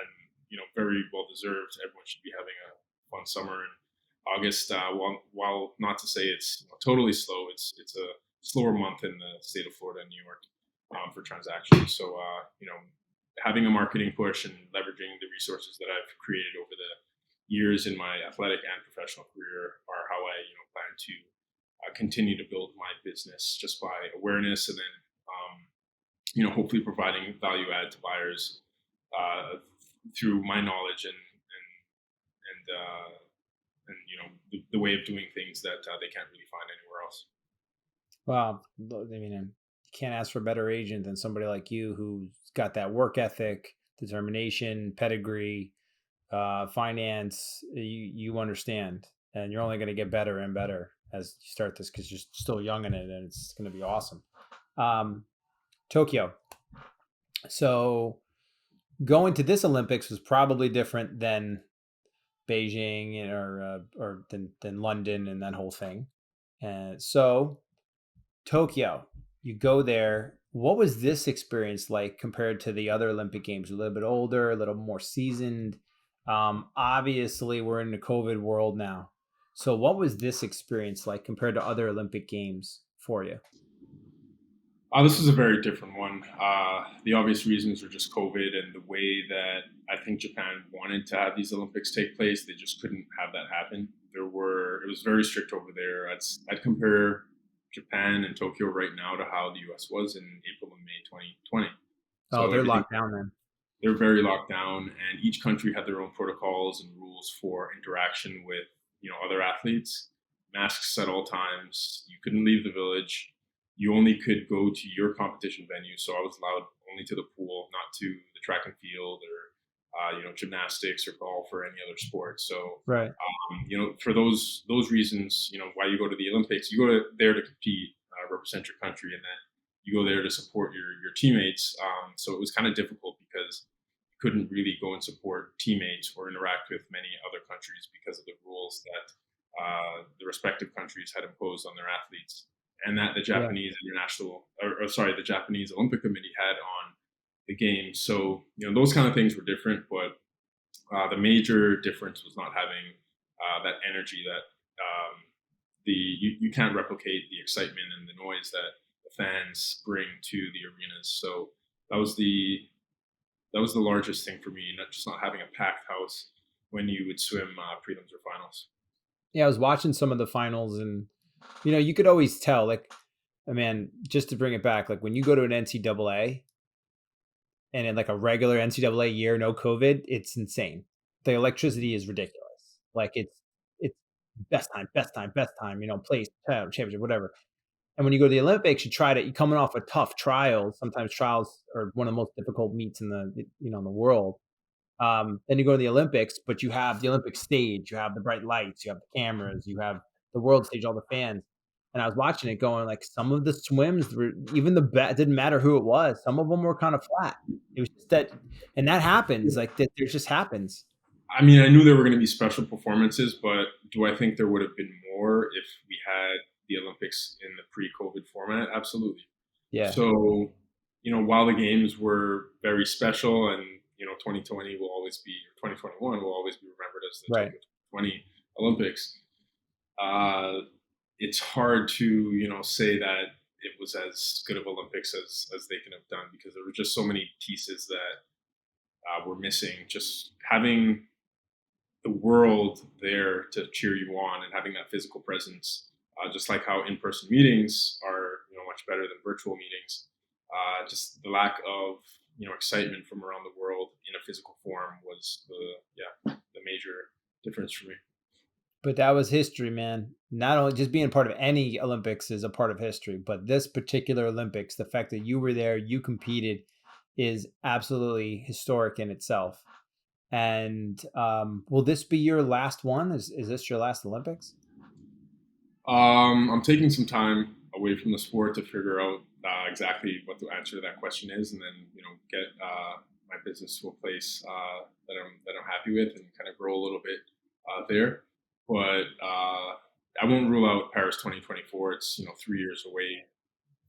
and very well deserved. Everyone should be having a fun summer. And August, while not to say it's totally slow, it's a slower month in the state of Florida and New York for transactions. So having a marketing push and leveraging the resources that I've created over the years in my athletic and professional career are how I plan to continue to build my business just by awareness and then hopefully providing value add to buyers through my knowledge and the way of doing things that they can't really find anywhere else. Well, I mean, you can't ask for a better agent than somebody like you who's got that work ethic, determination, pedigree, finance. You understand, and you're only going to get better and better as you start this because you're still young in it, and it's going to be awesome. Tokyo. So going to this Olympics was probably different than Beijing or than London and that whole thing. And so Tokyo, you go there. What was this experience like compared to the other Olympic Games? A little bit older, a little more seasoned. Obviously, we're in the COVID world now. So, what was this experience like compared to other Olympic Games for you? This is a very different one. The obvious reasons were just COVID and the way that I think Japan wanted to have these Olympics take place. They just couldn't have that happen. It was very strict over there. I'd compare Japan and Tokyo right now to how the U.S. was in April and May 2020. Oh, So they're everything locked down then. they're very locked down, and each country had their own protocols and rules for interaction with other athletes. Masks at all times. You couldn't leave the village. You only could go to your competition venue. So I was allowed only to the pool, not to the track and field or gymnastics or golf or any other sport. So Right. for those reasons, why you go to the Olympics, you go there to compete, represent your country, and then you go there to support your teammates. So it was kind of difficult because you couldn't really go and support teammates or interact with many other countries because of the rules that the respective countries had imposed on their athletes, and that the Yeah. Japanese the Japanese Olympic Committee had on the games. So those kind of things were different, but the major difference was not having that energy that you can't replicate the excitement and the noise that the fans bring to the arenas. So that was the largest thing for me, not having a packed house when you would swim prelims or finals. Yeah, I was watching some of the finals, and you could always tell. Like, man, just to bring it back, like when you go to an NCAA and in like a regular NCAA year, no COVID, it's insane. The electricity is ridiculous. Like it's best time, best time, best time. Place, title, championship, whatever. And when you go to the Olympics, you're coming off a tough trial. Sometimes trials are one of the most difficult meets in the in the world. Then you go to the Olympics, but you have the Olympic stage, you have the bright lights, you have the cameras, you have the world stage, all the fans. And I was watching it going like some of the swims were even it didn't matter who it was. Some of them were kind of flat. It was just that, and that happens like that. There just happens. I mean, I knew there were going to be special performances, but do I think there would have been more if we had the Olympics in the pre-COVID format? Absolutely. Yeah. So, while the games were very special and, 2020 will always be, 2021 will always be remembered as the Right. 2020 Olympics, it's hard to, say that it was as good of Olympics as they can have done because there were just so many pieces that were missing. Just having the world there to cheer you on and having that physical presence, just like how in-person meetings are, much better than virtual meetings. Just the lack of, excitement from around the world in a physical form was the major difference for me. But that was history, man. Not only just being part of any Olympics is a part of history, but this particular Olympics, the fact that you were there, you competed, is absolutely historic in itself. And will this be your last one? Is this your last Olympics? I'm taking some time away from the sport to figure out exactly what the answer to that question is, and then get my business to a place that I'm happy with, and kind of grow a little bit there. But I won't rule out Paris 2024. It's 3 years away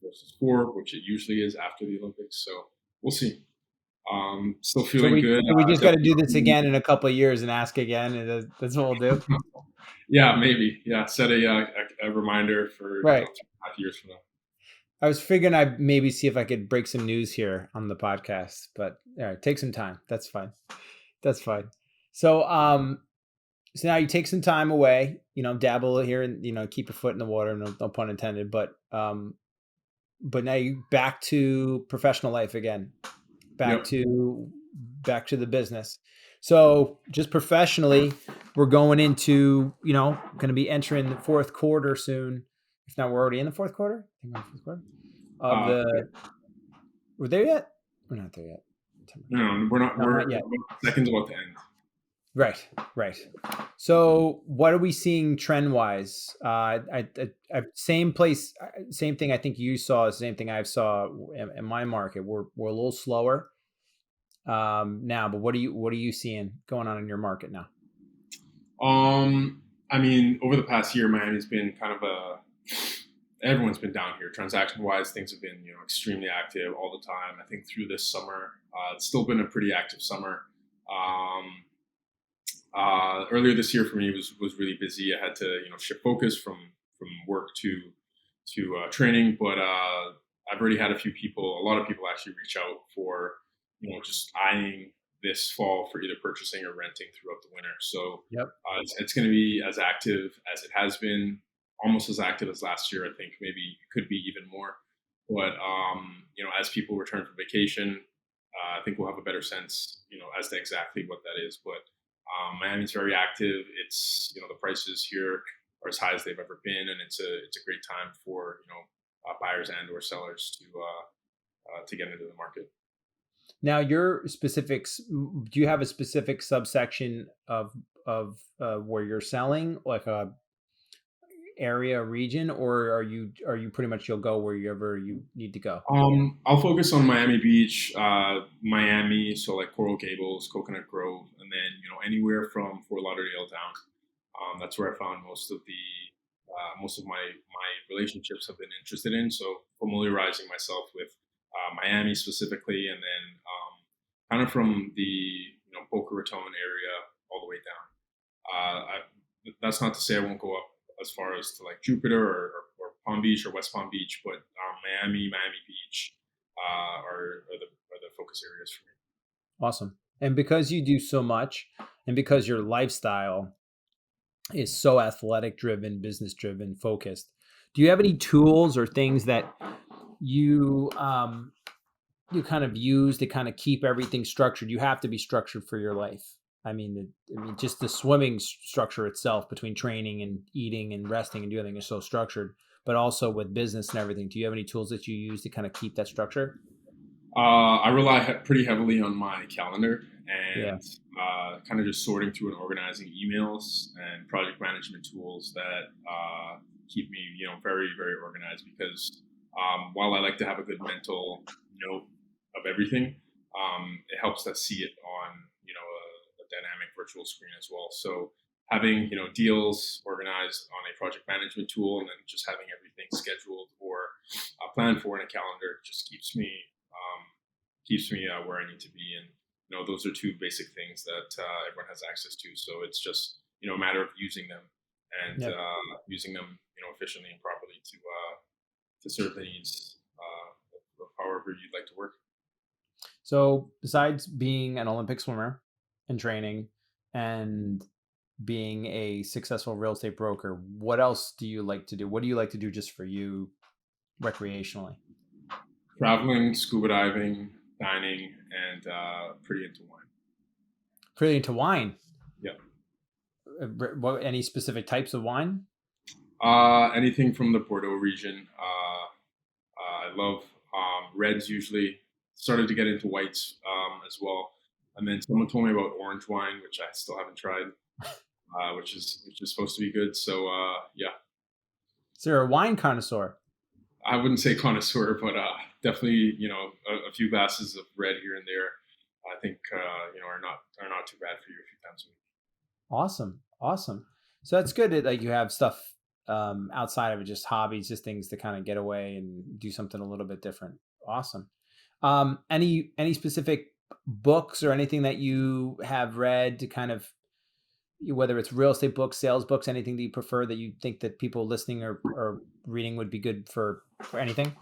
versus 4, which it usually is after the Olympics. So we'll see. Still So feeling good. we just got to do this again in a couple of years and ask again, and that's what we'll do. Yeah, maybe. Yeah, set a reminder for Right. 2.5 years from now. I was figuring I'd maybe see if I could break some news here on the podcast, but all right, take some time. That's fine. That's fine. So, so now you take some time away, dabble here and, keep your foot in the water, no pun intended, but now you back to professional life again, back Yep. to the business. So just professionally, we're going into, going to be entering the fourth quarter soon. If not, we're already in the fourth quarter. I think we're in the fourth quarter of the. We're there yet? We're not there yet. No, we're not. No, We're not yet. seconds about to end. Right. So what are we seeing trend wise? I same place, same thing. I think you saw, same thing I saw in my market. We're a little slower now, but what are you seeing going on in your market now? I mean, over the past year, Miami's been kind of everyone's been down here. Transaction-wise, things have been extremely active all the time. I think through this summer, it's still been a pretty active summer. Earlier this year for me was really busy. I had to shift focus from work to training, but I've already had a lot of people actually reach out for just eyeing this fall for either purchasing or renting throughout the winter. So Yep. It's going to be as active as it has been, almost as active as last year. I think maybe it could be even more. But as people return from vacation, I think we'll have a better sense, as to exactly what that is. But Miami's very active. It's the prices here are as high as they've ever been, and it's a great time for buyers and or sellers to get into the market. Now, your specifics. Do you have a specific subsection of where you're selling, like a area, region, or are you pretty much you'll go wherever you need to go? I'll focus on Miami Beach, Miami, so like Coral Gables, Coconut Grove, and then anywhere from Fort Lauderdale down. That's where I found most of my relationships have been interested in. So familiarizing myself with Miami specifically, and then kind of from the Boca Raton area all the way down. That's not to say I won't go up as far as to like Jupiter or Palm Beach or West Palm Beach, but Miami Beach are the focus areas for me. Awesome. And because you do so much, and because your lifestyle is so athletic driven, business driven, focused, do you have any tools or things that you kind of use to kind of keep everything structured? You have to be structured for your life. I mean, just the swimming structure itself between training and eating and resting and doing everything is so structured, but also with business and everything. Do you have any tools that you use to kind of keep that structure? I rely pretty heavily on my calendar, Yeah. and kind of just sorting through and organizing emails and project management tools that keep me, very, very organized. Because while I like to have a good mental note of everything, it helps to see it on, a dynamic virtual screen as well. So having, deals organized on a project management tool, and then just having everything scheduled or planned for in a calendar just keeps me where I need to be. And those are two basic things that everyone has access to. So it's just a matter of using them and Yep. using them efficiently and properly to serve the needs of however you'd like to work. So besides being an Olympic swimmer and training and being a successful real estate broker, what else do you like to do? What do you like to do just for you recreationally? Traveling, scuba diving, dining, and pretty into wine. Pretty into wine. Yeah. What, any specific types of wine? Anything from the Bordeaux region. I love reds usually. Started to get into whites as well. And then someone told me about orange wine, which I still haven't tried, which is supposed to be good. So yeah, Is there a wine connoisseur? I wouldn't say connoisseur, but definitely a few glasses of red here and there. I think are not too bad for you a few times a week. Awesome. Awesome. So that's good that like you have stuff outside of it, just hobbies, just things to kind of get away and do something a little bit different. Awesome. Any specific books or anything that you have read to kind of, whether it's real estate books, sales books, anything that you prefer that you think that people listening or reading would be good for anything?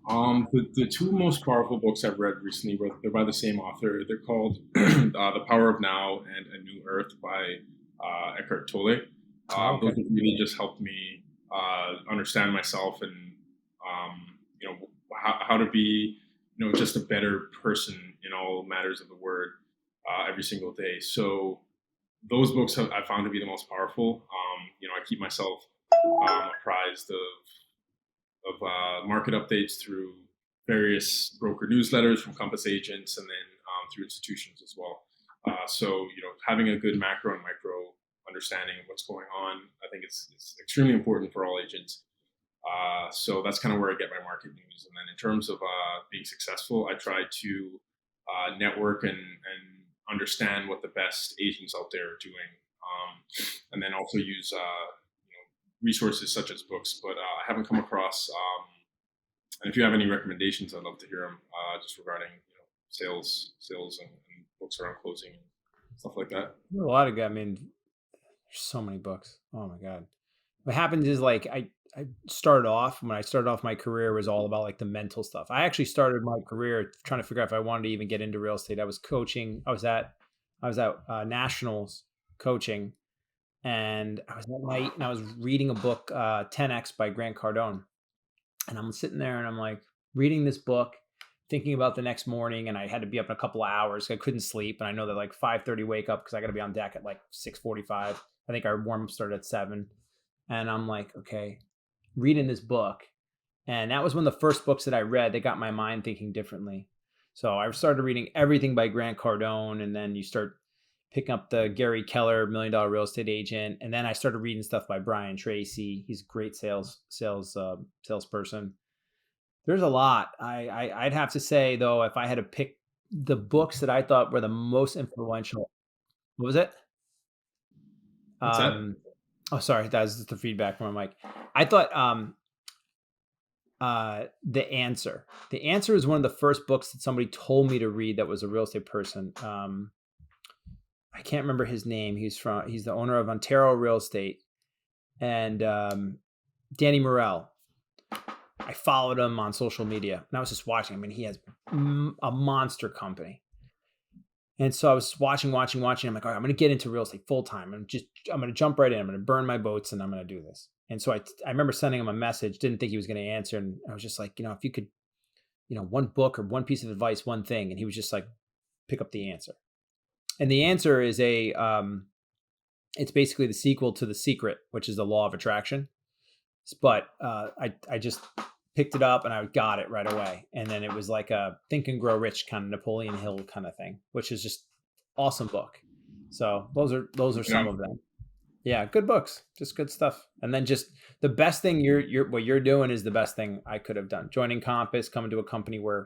The two most powerful books I've read recently they're by the same author. They're called The Power of Now and A New Earth by Eckhart Tolle. Oh, okay. Those have really just helped me understand myself and how to be just a better person in all matters of the word every single day. So those books I found to be the most powerful. I keep myself apprised of market updates through various broker newsletters from Compass agents, and then through institutions as well. So having a good macro and micro understanding of what's going on, I think it's extremely important for all agents. So that's kind of where I get my market news. And then in terms of being successful, I try to network and understand what the best agents out there are doing, and then also use resources such as books. But I haven't come across. And if you have any recommendations, I'd love to hear them. Just regarding sales, and books around closing and stuff like that. A lot of good. I mean, there's so many books. Oh my God. What happens is like I started off when I started off my career was all about like the mental stuff. I actually started my career trying to figure out if I wanted to even get into real estate. I was coaching. I was at Nationals coaching, and I was at night and I was reading a book, 10X by Grant Cardone. And I'm sitting there and I'm like reading this book, thinking about the next morning, and I had to be up in a couple of hours. I couldn't sleep, and I know that like 5:30 wake up because I got to be on deck at like 6:45. I think our warm up started at 7, and I'm like, okay, reading this book, and that was one of the first books that I read that got my mind thinking differently. So I started reading everything by Grant Cardone, and then you start picking up the Gary Keller $1 Million Real Estate Agent, and then I started reading stuff by Brian Tracy. He's a great salesperson. There's a lot. I'd have to say though, if I had to pick the books that I thought were the most influential, what was it? What's that? Oh, sorry, that was just the feedback from my mic. I thought The Answer. The Answer is one of the first books that somebody told me to read that was a real estate person. I can't remember his name. He's the owner of Ontario Real Estate, and Danny Morell. I followed him on social media and I was just watching. I mean, he has a monster company. And so I was watching. I'm like, all right, I'm going to get into real estate full time. I'm going to jump right in. I'm going to burn my boats and I'm going to do this. And so I remember sending him a message, didn't think he was going to answer. And I was just like, if you could, one book or one piece of advice, one thing. And he was just like, pick up The Answer. And The Answer is it's basically the sequel to The Secret, which is the law of attraction. But I just picked it up and I got it right away. And then it was like a Think and Grow Rich kind of Napoleon Hill kind of thing, which is just awesome book. So those are some of them. Yeah, good books, just good stuff. And then just the best thing what you're doing is the best thing I could have done. Joining Compass, coming to a company where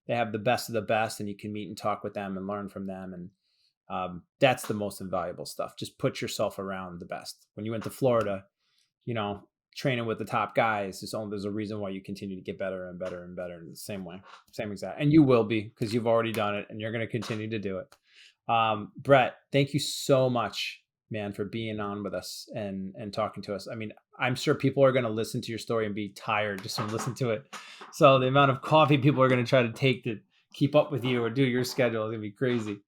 they have the best of the best, and you can meet and talk with them and learn from them. And that's the most invaluable stuff. Just put yourself around the best. When you went to Florida, training with the top guys, there's a reason why you continue to get better and better and better in the same way, same exact. And you will be, because you've already done it and you're going to continue to do it. Brett, thank you so much, man, for being on with us and talking to us. I mean, I'm sure people are going to listen to your story and be tired just from listening to it. So the amount of coffee people are going to try to take to keep up with you or do your schedule is going to be crazy.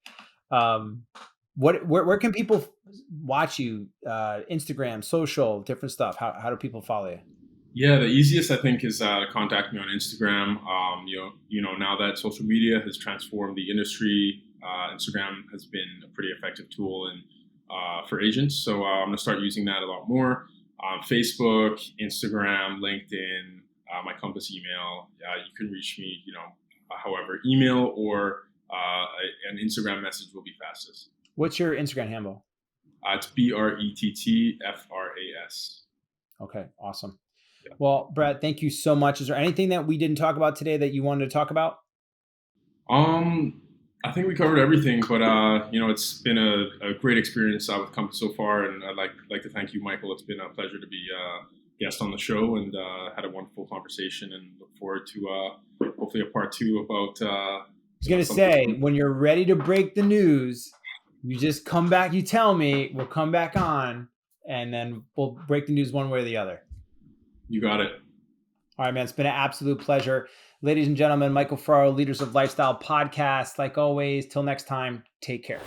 Where can people watch you? Instagram, social, different stuff. How do people follow you? Yeah, the easiest I think is to contact me on Instagram. Now that social media has transformed the industry, Instagram has been a pretty effective tool for agents. So I'm going to start using that a lot more. Facebook, Instagram, LinkedIn, my Compass email. You can reach me, however, email or an Instagram message will be fastest. What's your Instagram handle? It's BRETTFRAS. Okay, awesome. Yeah. Well, Brett, thank you so much. Is there anything that we didn't talk about today that you wanted to talk about? I think we covered everything, but it's been a great experience with Compass so far, and I'd like to thank you, Michael. It's been a pleasure to be a guest on the show, and had a wonderful conversation, and look forward to hopefully a part 2 about. I was going to say, when you're ready to break the news, you just come back, you tell me, we'll come back on, and then we'll break the news one way or the other. You got it. All right, man. It's been an absolute pleasure. Ladies and gentlemen, Michael Ferraro, Leaders of Lifestyle podcast. Like always, till next time, take care.